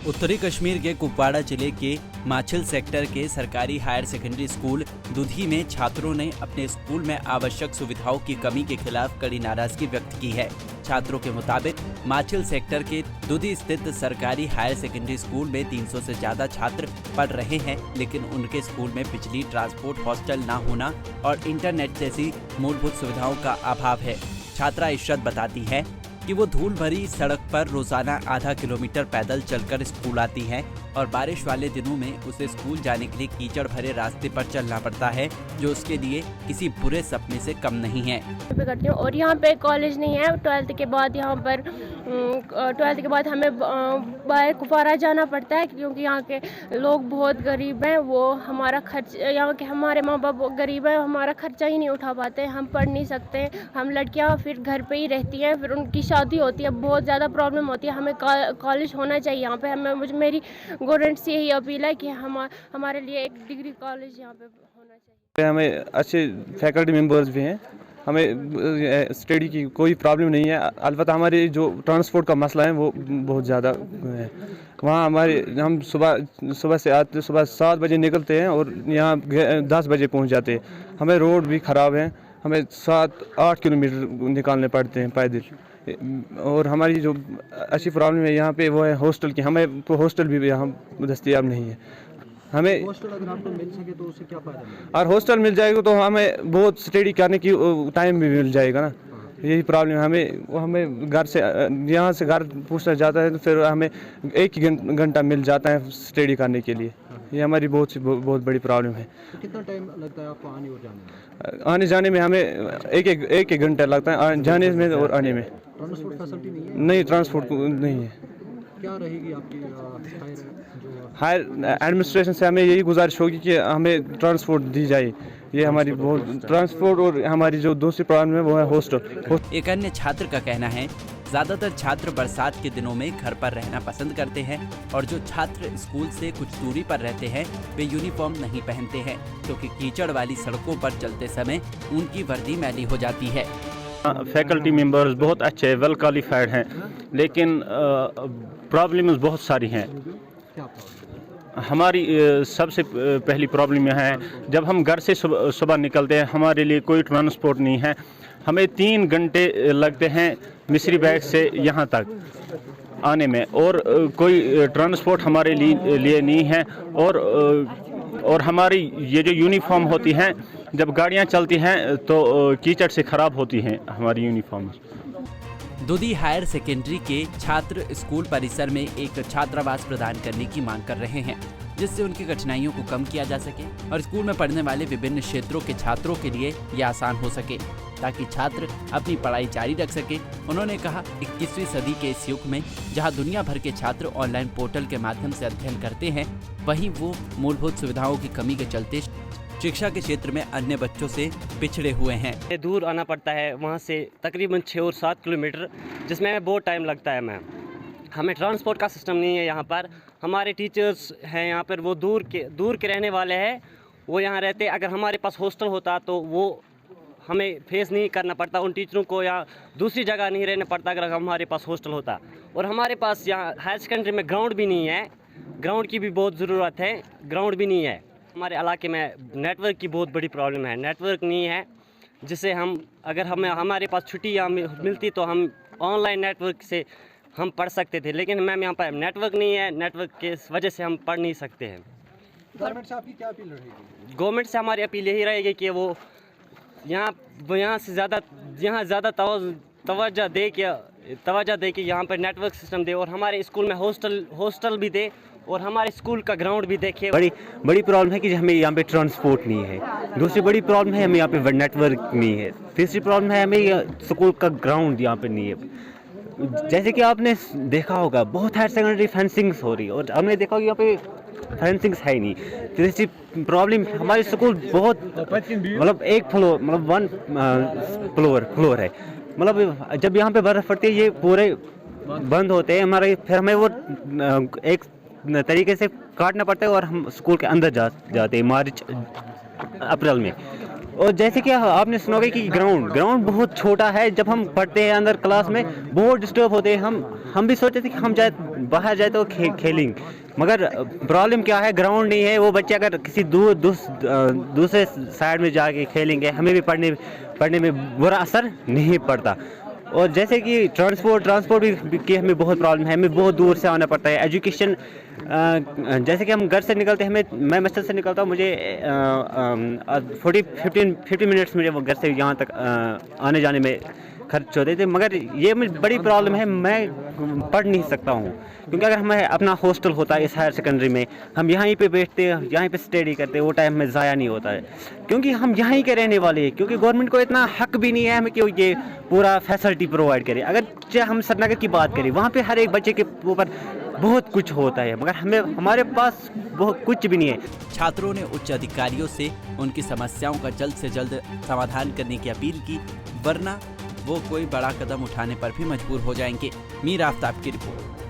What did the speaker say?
उत्तरी कश्मीर के कुपवाड़ा जिले के माछिल सेक्टर के सरकारी हायर सेकेंडरी स्कूल दुधी में छात्रों ने अपने स्कूल में आवश्यक सुविधाओं की कमी के खिलाफ कड़ी नाराजगी व्यक्त की है। छात्रों के मुताबिक माछिल सेक्टर के दुधी स्थित सरकारी हायर सेकेंडरी स्कूल में 300 से ज्यादा छात्र पढ़ रहे हैं, लेकिन उनके स्कूल में बिजली, ट्रांसपोर्ट, हॉस्टल न होना और इंटरनेट जैसी मूलभूत सुविधाओं का अभाव है। छात्रा इशरत बताती है कि वो धूल भरी सड़क पर रोजाना आधा किलोमीटर पैदल चलकर स्कूल आती है और बारिश वाले दिनों में उसे स्कूल जाने के लिए कीचड़ भरे रास्ते पर चलना पड़ता है, जो उसके लिए किसी बुरे सपने से कम नहीं है। करती हूँ और यहाँ पे कॉलेज नहीं है। 12th के बाद यहाँ पर 12th के बाद हमें बाहर कुपवाड़ा जाना पड़ता है, क्योंकि यहाँ के लोग बहुत गरीब हैं। वो हमारा खर्च, यहाँ के हमारे माँ बाप गरीब हैं, हमारा खर्चा ही नहीं उठा पाते। हम पढ़ नहीं सकते। हम लड़कियाँ फिर घर पे ही रहती हैं, फिर उनकी शादी होती है, बहुत ज़्यादा प्रॉब्लम होती है। हमें कॉलेज होना चाहिए यहाँ पे। हमें मेरी गवर्नमेंट से यही अपील है कि हमारे लिए एक डिग्री कॉलेज यहाँ पे होना चाहिए। हमें अच्छे फैकल्टी मेंबर्स भी हैं, हमें स्टडी की कोई प्रॉब्लम नहीं है। अलबत्ता हमारे जो ट्रांसपोर्ट का मसला है वो बहुत ज़्यादा है। वहाँ हम सुबह से आते, सुबह 7 बजे निकलते हैं और यहाँ 10 बजे पहुँच जाते हैं। हमें रोड भी ख़राब है, हमें 7-8 किलोमीटर निकालने पड़ते हैं पैदल। और हमारी जो अच्छी प्रॉब्लम है यहाँ पे वो है हॉस्टल की। हमें तो हॉस्टल भी यहाँ दस्तयाब नहीं है। हमें हॉस्टल अगर आपको मिल सके तो उससे क्या फ़ायदा मिलेगा? और हॉस्टल मिल जाएगा तो हमें बहुत स्टडी करने की टाइम भी मिल जाएगा ना। यही प्रॉब्लम है। हमें घर से, यहाँ से घर पूछना जाता है तो फिर हमें 1 घंटा मिल जाता है स्टडी करने के लिए। ये हमारी बहुत बड़ी प्रॉब्लम है। तो कितना टाइम लगता है आपको आने और जाने में? आने जाने में हमें एक घंटा लगता है, जाने में और आने में। ट्रांसपोर्ट फैसिलिटी नहीं है? नहीं, ट्रांसपोर्ट नहीं है। क्या रहेगी आपकी हायर एडमिनिस्ट्रेशन से हमें यही गुजारिश होगी कि हमें ट्रांसपोर्ट दी जाए। ये हमारी बहुत ट्रांसपोर्ट, और हमारी जो दूसरी प्रॉब्लम है वो है हॉस्टल। एक अन्य छात्र का कहना है, ज्यादातर छात्र बरसात के दिनों में घर पर रहना पसंद करते हैं और जो छात्र स्कूल से कुछ दूरी पर रहते हैं वे यूनिफॉर्म नहीं पहनते हैं, क्योंकि कीचड़ वाली सड़कों पर चलते समय उनकी वर्दी मैली हो जाती है। फैकल्टी मेंबर्स बहुत अच्छे, वेल क्वालिफाइड हैं, लेकिन प्रॉब्लम्स बहुत सारी हैं। हमारी सबसे पहली प्रॉब्लम यह है, जब हम घर से सुबह निकलते हैं हमारे लिए कोई ट्रांसपोर्ट नहीं है। हमें 3 घंटे लगते हैं मिस्री बैग से यहाँ तक आने में, और कोई ट्रांसपोर्ट हमारे लिए नहीं है। और हमारी ये जो यूनिफॉर्म होती हैं, जब गाड़ियाँ चलती हैं तो कीचड़ से ख़राब होती हैं हमारी यूनिफॉर्म। दुधी हायर सेकेंडरी के छात्र स्कूल परिसर में एक छात्रावास प्रदान करने की मांग कर रहे हैं, जिससे उनकी कठिनाइयों को कम किया जा सके और स्कूल में पढ़ने वाले विभिन्न क्षेत्रों के छात्रों के लिए यह आसान हो सके, ताकि छात्र अपनी पढ़ाई जारी रख सके। उन्होंने कहा, 21वीं सदी के इस युग में जहां दुनिया भर के छात्र ऑनलाइन पोर्टल के माध्यम से अध्ययन करते हैं, वहीं वो मूलभूत सुविधाओं की कमी के चलते शिक्षा के क्षेत्र में अन्य बच्चों से पिछड़े हुए हैं। दूर आना पड़ता है, वहाँ से तकरीबन 6 और 7 किलोमीटर, जिसमें बहुत टाइम लगता है मैम। हमें ट्रांसपोर्ट का सिस्टम नहीं है यहाँ पर। हमारे टीचर्स हैं यहाँ पर, वो दूर के रहने वाले हैं, वो यहाँ रहते। अगर हमारे पास हॉस्टल होता तो वो हमें फेस नहीं करना पड़ता उन टीचरों को, या दूसरी जगह नहीं रहना पड़ता अगर हमारे पास हॉस्टल होता। और हमारे पास यहाँ हायर सेकेंडरी में ग्राउंड भी नहीं है, ग्राउंड की भी बहुत ज़रूरत है, ग्राउंड भी नहीं है। हमारे इलाके में नेटवर्क की बहुत बड़ी प्रॉब्लम है, नेटवर्क नहीं है, जिससे अगर हमारे पास छुट्टी यहाँ मिलती तो हम ऑनलाइन नेटवर्क से हम पढ़ सकते थे, लेकिन मैम यहाँ पर नेटवर्क नहीं है, नेटवर्क के वजह से हम पढ़ नहीं सकते हैं। गवर्नमेंट से आपकी क्या अपील रहेगी? गवर्नमेंट से हमारी अपील यही रहेगी कि वो यहाँ से ज़्यादा तवज्जो दे कि यहाँ पर नेटवर्क सिस्टम दे, और हमारे स्कूल में हॉस्टल भी दे, और हमारे स्कूल का ग्राउंड भी देखे। बड़ी प्रॉब्लम है कि हमें यहाँ पे ट्रांसपोर्ट नहीं है। दूसरी बड़ी प्रॉब्लम है हमें यहाँ पे नेटवर्क नहीं है। तीसरी प्रॉब्लम है हमें स्कूल का ग्राउंड यहाँ पे नहीं है। जैसे कि आपने देखा होगा, बहुत हायर सेकेंडरी फेंसिंग्स हो रही है, और हमने देखा होगा यहाँ पे फेंसिंग्स है ही नहीं। तीसरी प्रॉब्लम, हमारे स्कूल बहुत मतलब 1 फ्लोर, मतलब 1 फ्लोर है। मतलब जब यहाँ पे बर्फ़ पड़ती है ये पूरे बंद होते हैं हमारे, फिर हमें वो एक तरीके से काटना पड़ता है और हम स्कूल के अंदर जाते हैं मार्च अप्रैल में। और जैसे कि आपने सुना होगा कि ग्राउंड बहुत छोटा है। जब हम पढ़ते हैं अंदर क्लास में बहुत डिस्टर्ब होते हैं। हम भी सोचते थे कि हम बाहर जाए तो खेलेंगे, मगर प्रॉब्लम क्या है, ग्राउंड नहीं है। वो बच्चे अगर किसी दूसरे साइड में जाके खेलेंगे, हमें भी पढ़ने में बुरा असर नहीं पड़ता। और जैसे कि ट्रांसपोर्ट भी की हमें बहुत प्रॉब्लम है, हमें बहुत दूर से आना पड़ता है। एजुकेशन, जैसे कि हम घर से निकलते हैं, मैं मस्जिद से निकलता हूँ, मुझे 15 मिनट्स मुझे वो घर से यहाँ तक आने जाने में खर्च होते थे। मगर ये मुझे बड़ी प्रॉब्लम है, मैं पढ़ नहीं सकता हूँ, क्योंकि अगर हमें अपना हॉस्टल होता है इस हायर सेकेंडरी में, हम यहीं पे बैठते हैं, यहीं पे स्टडी करते हैं, वो टाइम में ज़ाया नहीं होता है, क्योंकि हम यहीं के रहने वाले हैं। क्योंकि गवर्नमेंट को इतना हक भी नहीं है हमें कि ये पूरा फैसिलिटी प्रोवाइड करे। अगर चाहे हम श्रीनगर की बात करें, वहाँ पे हर एक बच्चे के ऊपर बहुत कुछ होता है, मगर हमारे पास बहुत कुछ भी नहीं है। छात्रों ने उच्च अधिकारियों से उनकी समस्याओं का जल्द से जल्द समाधान करने की अपील की, वरना वो कोई बड़ा कदम उठाने पर भी मजबूर हो जाएंगे। मीर आफ्ताब की रिपोर्ट।